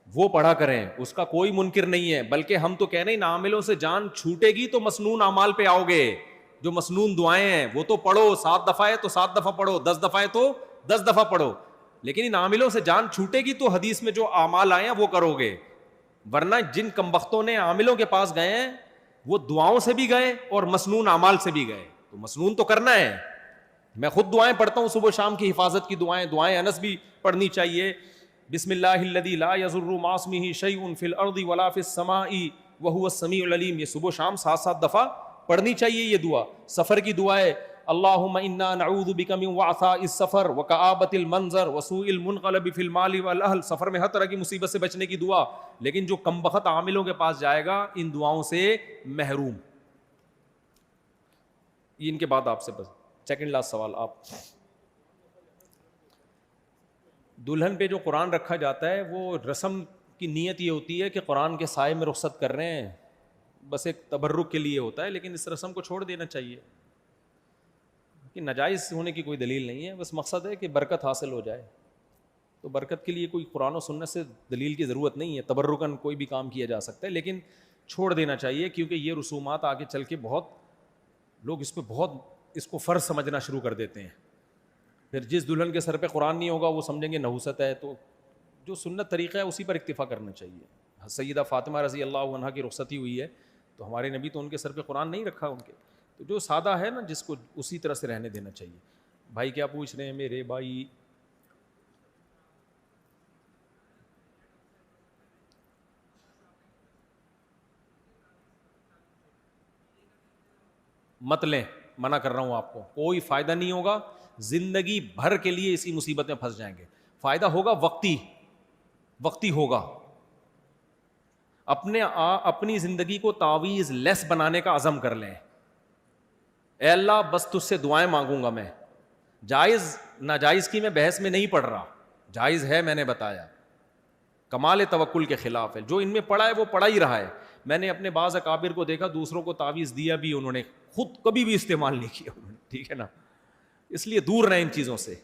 وہ پڑھا کریں، اس کا کوئی منکر نہیں ہے. بلکہ ہم تو کہہ رہے ہیں ان عاملوں سے جان چھوٹے گی تو مسنون اعمال پہ آؤ گے. جو مسنون دعائیں ہیں وہ تو پڑھو، 7 دفعہ ہے تو 7 دفعہ پڑھو، 10 دفعہ ہے تو 10 دفعہ پڑھو، لیکن ان عاملوں سے جان چھوٹے گی تو حدیث میں جو اعمال آئے ہیں وہ کرو گے. ورنہ جن کمبختوں نے عاملوں کے پاس گئے ہیں وہ دعاؤں سے بھی گئے اور مسنون اعمال سے بھی گئے. تو مسنون تو کرنا ہے. میں خود دعائیں پڑھتا ہوں صبح شام کی حفاظت کی دعائیں انس بھی پڑھنی چاہیے. بسم اللہ الذی لا یضر مع اسمہ شیء فی الارض ولا فی السماء وہو السمیع العلیم. یہ صبح شام 7 دفعہ پڑھنی چاہیے یہ دعا. سفر کی دعا ہے، اللہم انا نعوذ بک من وعثاء السفر وکآبۃ المنظر وسوء المنقلب فی المال والاہل. سفر میں ہر طرح کی مصیبت سے بچنے کی دعا. لیکن جو کمبخت عاملوں کے پاس جائے گا ان دعاؤں سے محروم. ان کے بعد آپ سے بس سیکنڈ لاسٹ سوال. آپ دلہن پہ جو قرآن رکھا جاتا ہے وہ رسم کی نیت یہ ہوتی ہے کہ قرآن کے سائے میں رخصت کر رہے ہیں، بس ایک تبرک کے لیے ہوتا ہے. لیکن اس رسم کو چھوڑ دینا چاہیے کہ ناجائز ہونے کی کوئی دلیل نہیں ہے، بس مقصد ہے کہ برکت حاصل ہو جائے. تو برکت کے لیے کوئی قرآن و سنت سے دلیل کی ضرورت نہیں ہے، تبرکاً کوئی بھی کام کیا جا سکتا ہے، لیکن چھوڑ دینا چاہیے کیونکہ یہ رسومات آگے چل کے بہت لوگ اس کو فرض سمجھنا شروع کر دیتے ہیں. پھر جس دلہن کے سر پہ قرآن نہیں ہوگا وہ سمجھیں گے نحوست ہے. تو جو سنت طریقہ ہے اسی پر اکتفا کرنا چاہیے. سیدہ فاطمہ رضی اللہ عنہا کی رخصتی ہوئی ہے تو ہمارے نبی تو ان کے سر پہ قرآن نہیں رکھا ان کے. تو جو سادہ ہے نا جس کو اسی طرح سے رہنے دینا چاہیے. بھائی کیا پوچھ رہے ہیں میرے بھائی؟ مت لیں، منع کر رہا ہوں آپ کو، کوئی فائدہ نہیں ہوگا. زندگی بھر کے لیے اسی مصیبت میں پھنس جائیں گے. فائدہ ہوگا وقتی ہوگا. اپنی زندگی کو تعویذ لیس بنانے کا عزم کر لیں. اے اللہ بس تجھ سے دعائیں مانگوں گا میں. جائز ناجائز کی میں بحث میں نہیں پڑھ رہا، جائز ہے میں نے بتایا، کمال توکل کے خلاف ہے. جو ان میں پڑا ہے وہ پڑا ہی رہا ہے. میں نے اپنے بعض اکابر کو دیکھا دوسروں کو تعویذ دیا بھی، انہوں نے خود کبھی بھی استعمال نہیں کیا انہوں نے. ٹھیک ہے نا، اس لیے دور رہیں ان چیزوں سے.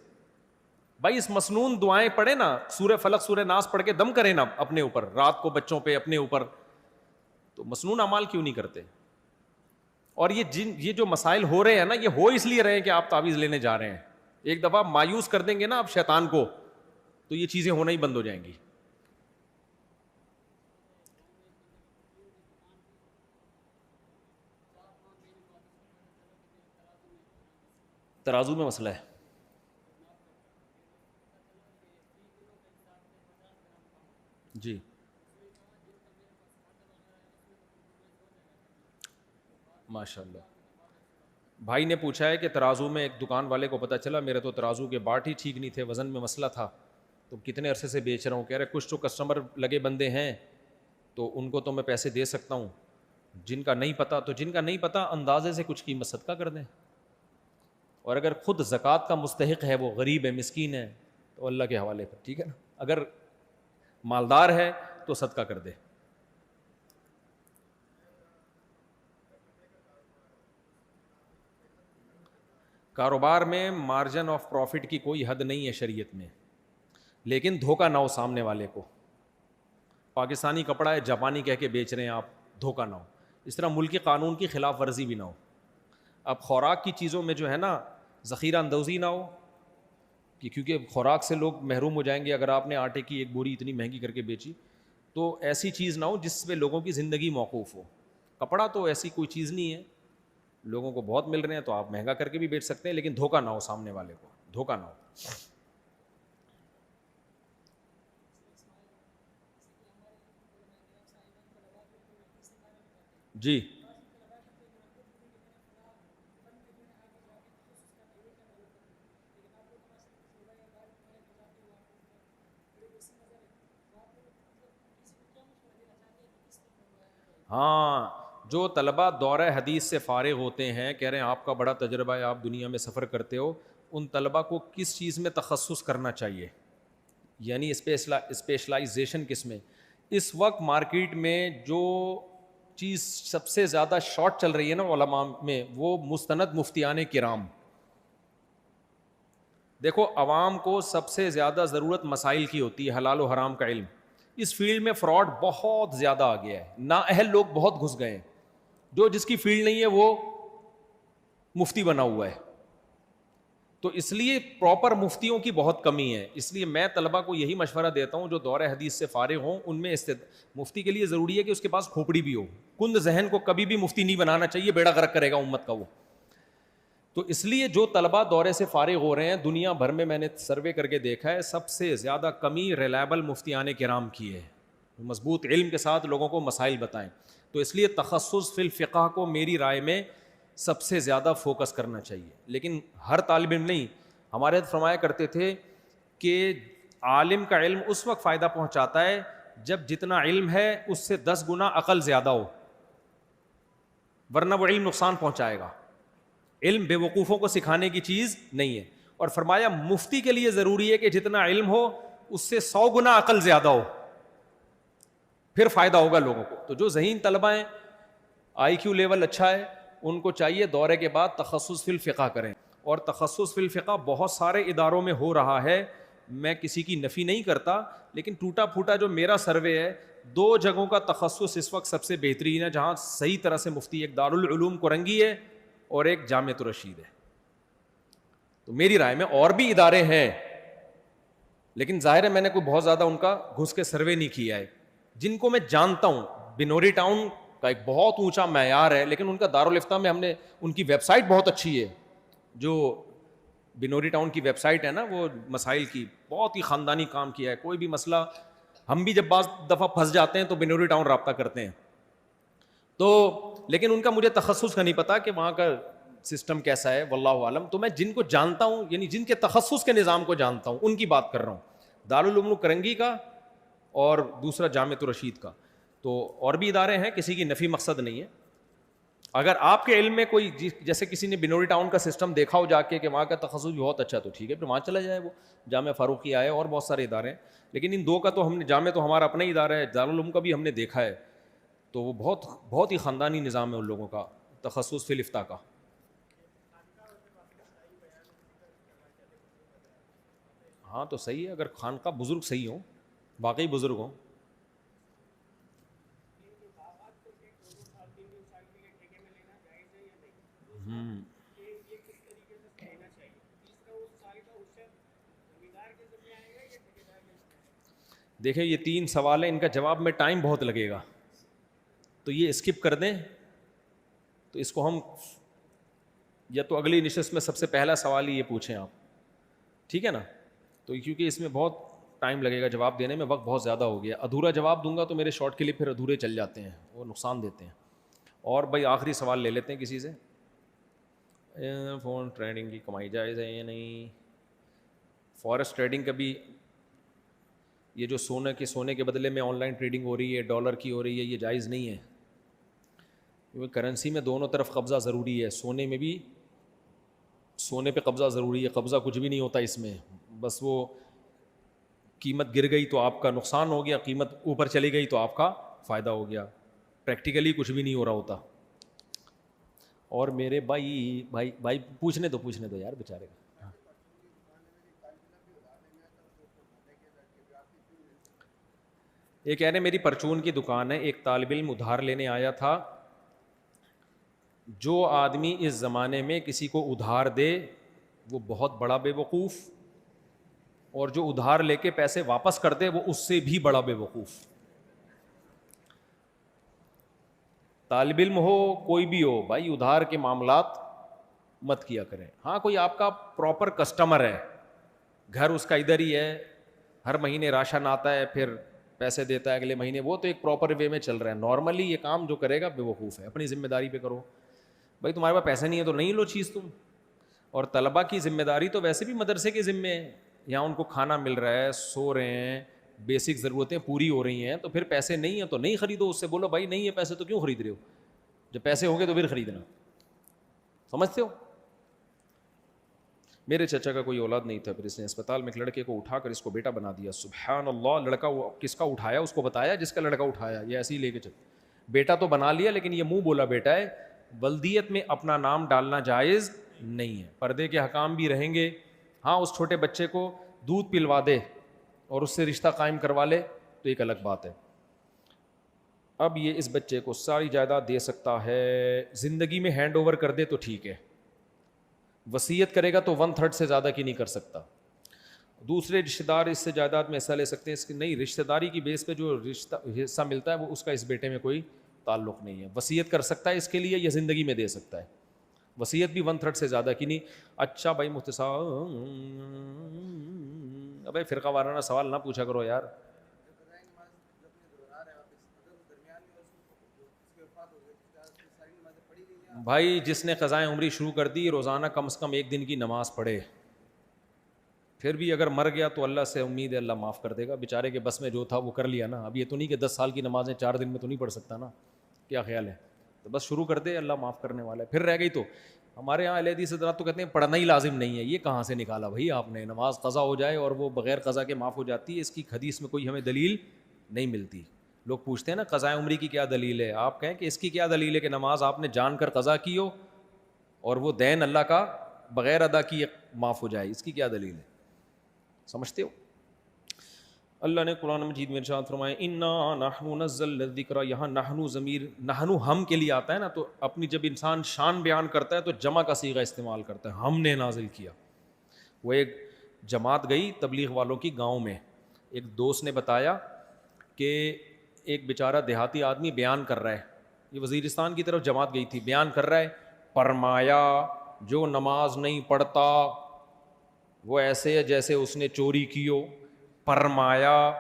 بھائی اس مسنون دعائیں پڑھیں نا، سورہ فلق سورہ ناس پڑھ کے دم کریں نا اپنے اوپر، رات کو بچوں پہ اپنے اوپر. تو مسنون اعمال کیوں نہیں کرتے؟ اور یہ جو مسائل ہو رہے ہیں نا یہ ہو اس لیے رہے ہیں کہ آپ تعویذ لینے جا رہے ہیں. ایک دفعہ مایوس کر دیں گے نا آپ شیطان کو تو یہ چیزیں ہونا ہی بند ہو جائیں گی. ترازو میں مسئلہ ہے. جی ماشاء اللہ. بھائی نے پوچھا ہے کہ ترازو میں ایک دکان والے کو پتہ چلا میرے تو ترازو کے باٹ ہی ٹھیک نہیں تھے، وزن میں مسئلہ تھا، تو کتنے عرصے سے بیچ رہا ہوں. کہہ رہے کچھ تو کسٹمر لگے بندے ہیں تو ان کو تو میں پیسے دے سکتا ہوں، جن کا نہیں پتہ اندازے سے کچھ قیمت صدقہ کر دیں. اور اگر خود زکوٰۃ کا مستحق ہے، وہ غریب ہے مسکین ہے، تو اللہ کے حوالے پر. ٹھیک ہے نا، اگر مالدار ہے تو صدقہ کر دے. کاروبار میں مارجن آف پروفٹ کی کوئی حد نہیں ہے شریعت میں، لیکن دھوکہ نہ ہو سامنے والے کو. پاکستانی کپڑا ہے جاپانی کہہ کے بیچ رہے ہیں آپ، دھوکہ نہ ہو. اس طرح ملکی قانون کی خلاف ورزی بھی نہ ہو. اب خوراک کی چیزوں میں جو ہے نا ذخیرہ اندوزی نہ ہو, کہ کیونکہ خوراک سے لوگ محروم ہو جائیں گے اگر آپ نے آٹے کی ایک بوری اتنی مہنگی کر کے بیچی. تو ایسی چیز نہ ہو جس پہ لوگوں کی زندگی موقوف ہو. کپڑا تو ایسی کوئی چیز نہیں ہے, لوگوں کو بہت مل رہے ہیں تو آپ مہنگا کر کے بھی بیچ سکتے ہیں, لیکن دھوکہ نہ ہو, سامنے والے کو دھوکہ نہ ہو. جی ہاں, جو طلباء دورہ حدیث سے فارغ ہوتے ہیں, کہہ رہے ہیں آپ کا بڑا تجربہ ہے, آپ دنیا میں سفر کرتے ہو, ان طلباء کو کس چیز میں تخصص کرنا چاہیے, یعنی اسپیشلائزیشن کس میں؟ اس وقت مارکیٹ میں جو چیز سب سے زیادہ شارٹ چل رہی ہے نا علماء میں, وہ مستند مفتیان کرام. دیکھو عوام کو سب سے زیادہ ضرورت مسائل کی ہوتی ہے, حلال و حرام کا علم. اس فیلڈ میں فراڈ بہت زیادہ آ گیا ہے, نااہل لوگ بہت گھس گئے ہیں, جو جس کی فیلڈ نہیں ہے وہ مفتی بنا ہوا ہے. تو اس لیے پراپر مفتیوں کی بہت کمی ہے. اس لیے میں طلبہ کو یہی مشورہ دیتا ہوں جو دور حدیث سے فارغ ہوں, ان میں مفتی کے لیے ضروری ہے کہ اس کے پاس کھوپڑی بھی ہو. کند ذہن کو کبھی بھی مفتی نہیں بنانا چاہیے, بیڑا غرق کرے گا امت کا وہ. تو اس لیے جو طلباء دورے سے فارغ ہو رہے ہیں, دنیا بھر میں نے سروے کر کے دیکھا ہے, سب سے زیادہ کمی ریلائبل مفتیان کرام کی ہے, مضبوط علم کے ساتھ لوگوں کو مسائل بتائیں. تو اس لیے تخصص فی الفقہ کو میری رائے میں سب سے زیادہ فوکس کرنا چاہیے. لیکن ہر طالب علم نہیں. ہمارے فرمایا کرتے تھے کہ عالم کا علم اس وقت فائدہ پہنچاتا ہے جب جتنا علم ہے اس سے 10 گنا عقل زیادہ ہو, ورنہ وہ علم نقصان پہنچائے گا. علم بے وقوفوں کو سکھانے کی چیز نہیں ہے. اور فرمایا مفتی کے لیے ضروری ہے کہ جتنا علم ہو اس سے 100 گنا عقل زیادہ ہو, پھر فائدہ ہوگا لوگوں کو. تو جو ذہین طلبہ ہیں, آئی کیو لیول اچھا ہے, ان کو چاہیے دورے کے بعد تخصص فی الفقہ کریں. اور تخصص فی الفقہ بہت سارے اداروں میں ہو رہا ہے, میں کسی کی نفی نہیں کرتا, لیکن ٹوٹا پھوٹا جو میرا سروے ہے, 2 جگہوں کا تخصص اس وقت سب سے بہترین ہے جہاں صحیح طرح سے مفتی, ایک دارالعلوم کرنگی ہے اور ایک جامعۃ الرشید ہے. تو میری رائے میں اور بھی ادارے ہیں, لیکن ظاہر ہے میں نے کوئی بہت زیادہ ان کا گھس کے سروے نہیں کیا ہے. جن کو میں جانتا ہوں, بنوری ٹاؤن کا ایک بہت اونچا معیار ہے, لیکن ان کا دارالفتہ میں ہم نے, ان کی ویب سائٹ بہت اچھی ہے, جو بنوری ٹاؤن کی ویب سائٹ ہے نا, وہ مسائل کی بہت ہی خاندانی کام کیا ہے. کوئی بھی مسئلہ, ہم بھی جب بعض دفعہ پھنس جاتے ہیں تو بنوری ٹاؤن رابطہ کرتے ہیں. تو لیکن ان کا مجھے تخصص کا نہیں پتا کہ وہاں کا سسٹم کیسا ہے, واللہ عالم. تو میں جن کو جانتا ہوں, یعنی جن کے تخصص کے نظام کو جانتا ہوں, ان کی بات کر رہا ہوں, دارالعلوم کرنگی کا اور دوسرا جامعۃ الرشید کا. تو اور بھی ادارے ہیں, کسی کی نفی مقصد نہیں ہے. اگر آپ کے علم میں کوئی, جیسے کسی نے بنوری ٹاؤن کا سسٹم دیکھا ہو جا کے کہ وہاں کا تخصص بھی بہت اچھا, تو ٹھیک ہے, پھر وہاں چلا جائے. وہ جامعہ فاروقیہ ہے اور بہت سارے ادارے ہیں, لیکن ان 2 کا تو ہم نے, جامعہ تو ہمارا اپنا ہی ادارہ ہے, دارالعلوم کا بھی ہم نے دیکھا ہے, تو وہ بہت بہت ہی خاندانی نظام ہے ان لوگوں کا, تخصص فی الافتاء کا. ہاں تو صحیح ہے, اگر خانقاہ بزرگ صحیح ہوں, واقعی بزرگ ہوں. دیکھیں یہ 3 سوال ہیں, ان کا جواب میں ٹائم بہت لگے گا, تو یہ اسکپ کر دیں. تو اس کو ہم یا تو اگلی نشست میں سب سے پہلا سوال ہی یہ پوچھیں آپ, ٹھیک ہے نا. تو کیونکہ اس میں بہت ٹائم لگے گا جواب دینے میں, وقت بہت زیادہ ہو گیا. ادھورا جواب دوں گا تو میرے شارٹ کلپ پھر ادھورے چل جاتے ہیں, وہ نقصان دیتے ہیں. اور بھائی آخری سوال لے لیتے ہیں کسی سے, فون ٹریڈنگ کی کمائی جائز ہے یا نہیں؟ فورسٹ ٹریڈنگ کا بھی, یہ جو سونے کے بدلے میں آن لائن ٹریڈنگ ہو رہی ہے, ڈالر کی ہو رہی ہے, یہ جائز نہیں ہے. کیونکہ کرنسی میں دونوں طرف قبضہ ضروری ہے, سونے میں بھی, سونے پہ قبضہ ضروری ہے, قبضہ کچھ بھی نہیں ہوتا اس میں, بس وہ قیمت گر گئی تو آپ کا نقصان ہو گیا, قیمت اوپر چلی گئی تو آپ کا فائدہ ہو گیا. پریکٹیکلی کچھ بھی نہیں ہو رہا ہوتا. اور میرے بھائی پوچھنے دو یار بیچارے کا. یہ کہہ رہے میری پرچون کی دکان ہے, ایک طالب علم ادھار لینے آیا تھا. جو آدمی اس زمانے میں کسی کو ادھار دے وہ بہت بڑا بے وقوف, اور جو ادھار لے کے پیسے واپس کر دے وہ اس سے بھی بڑا بے وقوف. طالب علم ہو کوئی بھی ہو بھائی, ادھار کے معاملات مت کیا کریں. ہاں کوئی آپ کا پراپر کسٹمر ہے, گھر اس کا ادھر ہی ہے, ہر مہینے راشن آتا ہے, پھر پیسے دیتا ہے اگلے مہینے, وہ تو ایک پراپر وے میں چل رہا ہے. نارملی یہ کام جو کرے گا بے وقوف ہے, اپنی ذمہ داری پہ کرو. بھائی تمہارے پاس پیسے نہیں ہے تو نہیں لو چیز تم. اور طلبہ کی ذمہ داری تو ویسے بھی مدرسے کے ذمے ہے, یہاں ان کو کھانا مل رہا ہے, سو رہے ہیں, بیسک ضرورتیں پوری ہو رہی ہیں, تو پھر پیسے نہیں ہیں تو نہیں خریدو. اس سے بولو بھائی نہیں ہے پیسے تو کیوں خرید رہے ہو, جب پیسے ہوں گے تو پھر خریدنا. سمجھتے ہو؟ میرے چچا کا کوئی اولاد نہیں تھا, پھر اس نے اسپتال میں ایک لڑکے کو اٹھا کر اس کو بیٹا بنا دیا. سبحان اللہ. لڑکا کس کا اٹھایا اس کو بتایا, جس کا لڑکا اٹھایا, یہ ایسے ہی لے کے چل. بیٹا تو بنا لیا لیکن یہ منہ بولا بیٹا ہے. ولدیت میں اپنا نام ڈالنا جائز نہیں ہے, پردے کے حکام بھی رہیں گے. ہاں اس چھوٹے بچے کو دودھ پلوا دے اور اس سے رشتہ قائم کروا لے تو ایک الگ بات ہے. اب یہ اس بچے کو ساری جائیداد دے سکتا ہے, زندگی میں ہینڈ اوور کر دے تو ٹھیک ہے, وصیت کرے گا تو 1/3 سے زیادہ کی نہیں کر سکتا. دوسرے رشتہ دار اس سے جائیداد میں حصہ لے سکتے ہیں, اس کی نہیں, رشتہ داری کی بیس پہ جو حصہ ملتا ہے وہ اس کا اس بیٹے میں کوئی تعلق نہیں ہے. وصیت کر سکتا ہے اس کے لیے, یا زندگی میں دے سکتا ہے, وصیت بھی 1/3 سے زیادہ کی نہیں. اچھا بھائی مفتی صاحب, ابے فرقہ وارانہ سوال نہ پوچھا کرو یار. بھائی جس نے قضائے عمری شروع کر دی روزانہ کم از کم 1 دن کی نماز پڑھے, پھر بھی اگر مر گیا تو اللہ سے امید ہے اللہ معاف کر دے گا. بیچارے کے بس میں جو تھا وہ کر لیا نا. اب یہ تو نہیں کہ 10 سال کی نمازیں 4 دن میں تو نہیں پڑھ سکتا نا, کیا خیال ہے؟ تو بس شروع کر دے, اللہ معاف کرنے والا ہے. پھر رہ گئی تو ہمارے یہاں اہل حدیث حضرات تو کہتے ہیں پڑھنا ہی لازم نہیں ہے. یہ کہاں سے نکالا بھائی آپ نے؟ نماز قضا ہو جائے اور وہ بغیر قضا کے معاف ہو جاتی ہے, اس کی حدیث میں کوئی ہمیں دلیل نہیں ملتی. لوگ پوچھتے ہیں نا قضاء عمری کی کیا دلیل ہے, آپ کہیں کہ اس کی کیا دلیل ہے کہ نماز آپ نے جان کر قضا کی ہو اور وہ دین اللہ کا بغیر ادا کیے معاف ہو جائے, اس کی کیا دلیل ہے؟ سمجھتے ہو؟ اللہ نے قرآن مجید میں ارشاد فرمایا انا نحن نزلنا الذکر. یہاں نحن ضمیر نحن ہم کے لیے آتا ہے نا, تو اپنی جب انسان شان بیان کرتا ہے تو جمع کا صیغہ استعمال کرتا ہے, ہم نے نازل کیا. وہ ایک جماعت گئی تبلیغ والوں کی گاؤں میں, ایک دوست نے بتایا کہ ایک بیچارہ دیہاتی آدمی بیان کر رہا ہے, یہ وزیرستان کی طرف جماعت گئی تھی, بیان کر رہا ہے, فرمایا جو نماز نہیں پڑھتا وہ ایسے ہے جیسے اس نے چوری کی ہو, فرمایا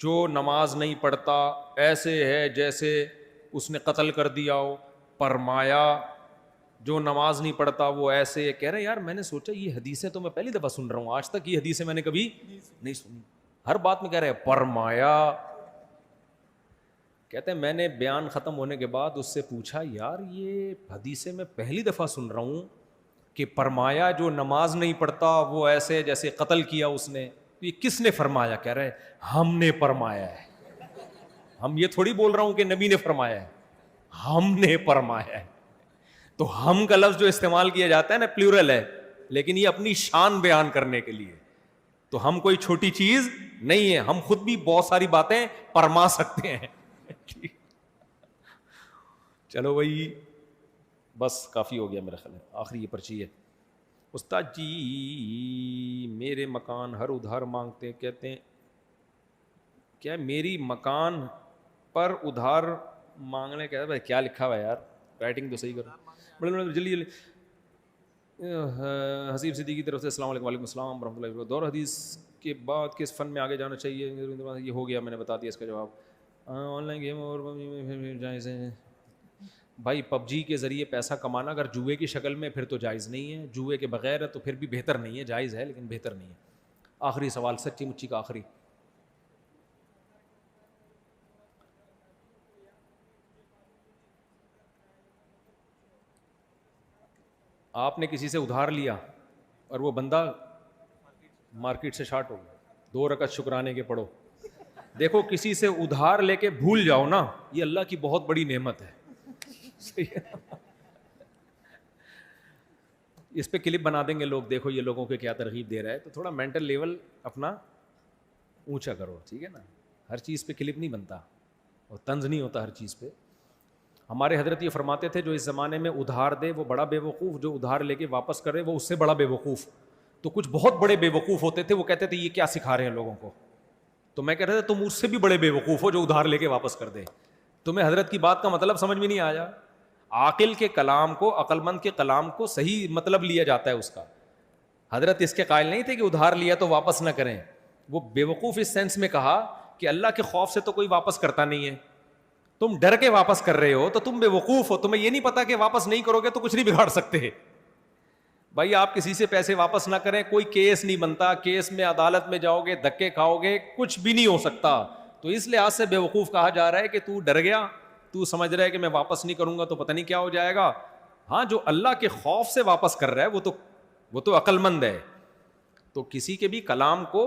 جو نماز نہیں پڑھتا ایسے ہے جیسے اس نے قتل کر دیا ہو, فرمایا جو نماز نہیں پڑھتا وہ ایسے. کہہ رہے یار میں نے سوچا یہ حدیثیں تو میں پہلی دفعہ سن رہا ہوں, آج تک یہ حدیثیں میں نے کبھی نہیں سنی. ہر بات میں کہہ رہے فرمایا. کہتے ہیں میں نے بیان ختم ہونے کے بعد اس سے پوچھا یار یہ حدیثیں میں پہلی دفعہ سن رہا ہوں کہ فرمایا جو نماز نہیں پڑھتا وہ ایسے جیسے قتل کیا اس نے, یہ کس نے فرمایا؟ کہہ رہے ہم نے فرمایا ہے. ہم یہ تھوڑی بول رہا ہوں کہ نبی نے فرمایا ہے, ہم نے فرمایا ہے. تو ہم کا لفظ جو استعمال کیا جاتا ہے نا پلیورل ہے, لیکن یہ اپنی شان بیان کرنے کے لیے. تو ہم کوئی چھوٹی چیز نہیں ہے, ہم خود بھی بہت ساری باتیں فرما سکتے ہیں. چلو بھائی بس کافی ہو گیا میرا خیال ہے, آخری یہ پرچی ہے. استاد جی میرے مکان ہر ادھار مانگتے, کہتے ہیں کیا میری مکان پر ادھار مانگنے کا بھائی کیا لکھا ہوا ہے یار, رائٹنگ تو صحیح کرو جلدی جلدی. حسیب صدیقی کی طرف سے السلام علیکم. وعلیکم السلام ورحمۃ اللہ وبرکاتہ. دور حدیث کے بعد کس فن میں آگے جانا چاہیے؟ یہ ہو گیا, میں نے بتا دیا اس کا جواب. آن لائن گیم اور جائز ہے بھائی. پب جی کے ذریعے پیسہ کمانا اگر جوئے کی شکل میں پھر تو جائز نہیں ہے, جوئے کے بغیر ہے تو پھر بھی بہتر نہیں ہے, جائز ہے لیکن بہتر نہیں ہے. آخری سوال سچی مچی کا آخری. آپ نے کسی سے ادھار لیا اور وہ بندہ مارکیٹ سے شارٹ ہو گیا, 2 رکعت شکرانے کے پڑھو. دیکھو کسی سے ادھار لے کے بھول جاؤ نا, یہ اللہ کی بہت بڑی نعمت ہے. اس پہ کلپ بنا دیں گے لوگ, دیکھو یہ لوگوں کو کیا ترغیب دے رہا ہے. تو تھوڑا مینٹل لیول اپنا اونچا کرو, ٹھیک ہے نا. ہر چیز پہ کلپ نہیں بنتا اور طنز نہیں ہوتا ہر چیز پہ. ہمارے حضرت یہ فرماتے تھے جو اس زمانے میں ادھار دے وہ بڑا بے وقوف, جو ادھار لے کے واپس کرے وہ اس سے بڑا بے وقوف. تو کچھ بہت بڑے بے وقوف ہوتے تھے, وہ کہتے تھے یہ کیا سکھا رہے ہیں لوگوں کو. تو میں کہہ رہا تھا تم اس سے بھی بڑے بے وقوف ہو جو ادھار لے کے واپس کر دے. تمہیں حضرت کی بات کا مطلب سمجھ میں نہیں آیا. عاقل کے کلام کو, عقل مند کے کلام کو صحیح مطلب لیا جاتا ہے اس کا. حضرت اس کے قائل نہیں تھے کہ ادھار لیا تو واپس نہ کریں. وہ بے وقوف اس سینس میں کہا کہ اللہ کے خوف سے تو کوئی واپس کرتا نہیں ہے, تم ڈر کے واپس کر رہے ہو تو تم بے وقوف ہو. تمہیں یہ نہیں پتا کہ واپس نہیں کرو گے تو کچھ نہیں بگاڑ سکتے. بھائی آپ کسی سے پیسے واپس نہ کریں, کوئی کیس نہیں بنتا, کیس میں عدالت میں جاؤ گے, دھکے کھاؤ گے, کچھ بھی نہیں ہو سکتا. تو اس لحاظ سے بے وقوف کہا جا رہا ہے کہ تو ڈر گیا, تو سمجھ رہا ہے کہ میں واپس نہیں کروں گا تو پتہ نہیں کیا ہو جائے گا. ہاں جو اللہ کے خوف سے واپس کر رہا ہے وہ تو عقل مند ہے. تو کسی کے بھی کلام کو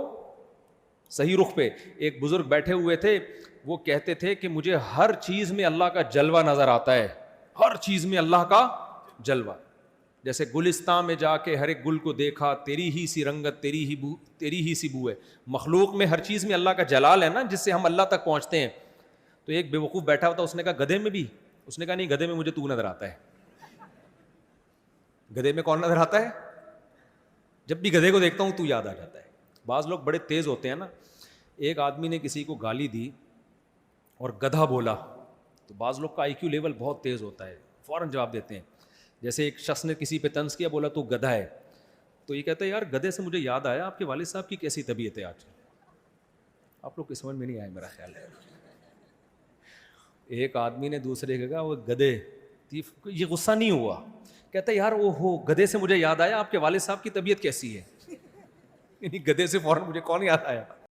صحیح رخ پہ. ایک بزرگ بیٹھے ہوئے تھے, وہ کہتے تھے کہ مجھے ہر چیز میں اللہ کا جلوہ نظر آتا ہے, ہر چیز میں اللہ کا جلوہ. جیسے گلستان میں جا کے ہر ایک گل کو دیکھا, تیری ہی سی رنگت, تیری ہی سی بو ہے. مخلوق میں ہر چیز میں اللہ کا جلال ہے نا, جس سے ہم اللہ تک پہنچتے ہیں. تو ایک بے وقوف بیٹھا ہوا تھا, اس نے کہا گدھے میں بھی؟ اس نے کہا نہیں, گدھے میں مجھے تو نظر آتا ہے. گدھے میں کون نظر آتا ہے؟ جب بھی گدھے کو دیکھتا ہوں تو یاد آ جاتا ہے. بعض لوگ بڑے تیز ہوتے ہیں نا. ایک آدمی نے کسی کو گالی دی اور گدھا بولا, تو بعض لوگ کا آئی کیو لیول بہت تیز ہوتا ہے, فوراً جواب دیتے ہیں. جیسے ایک شخص نے کسی پہ طنز کیا, بولا تو گدھا ہے, تو یہ کہتا ہے یار گدھے سے مجھے یاد آیا آپ کے والد صاحب کی کیسی طبیعت ہے آج. آپ لوگ کی سمجھ میں نہیں آئے میرا خیال ہے. ایک آدمی نے دوسرے کو کہا وہ گدھے, یہ غصہ نہیں ہوا, کہتا ہے یار وہ ہو گدھے سے مجھے یاد آیا آپ کے والد صاحب کی طبیعت کیسی ہے. یعنی گدھے سے فوراً مجھے کون یاد آیا.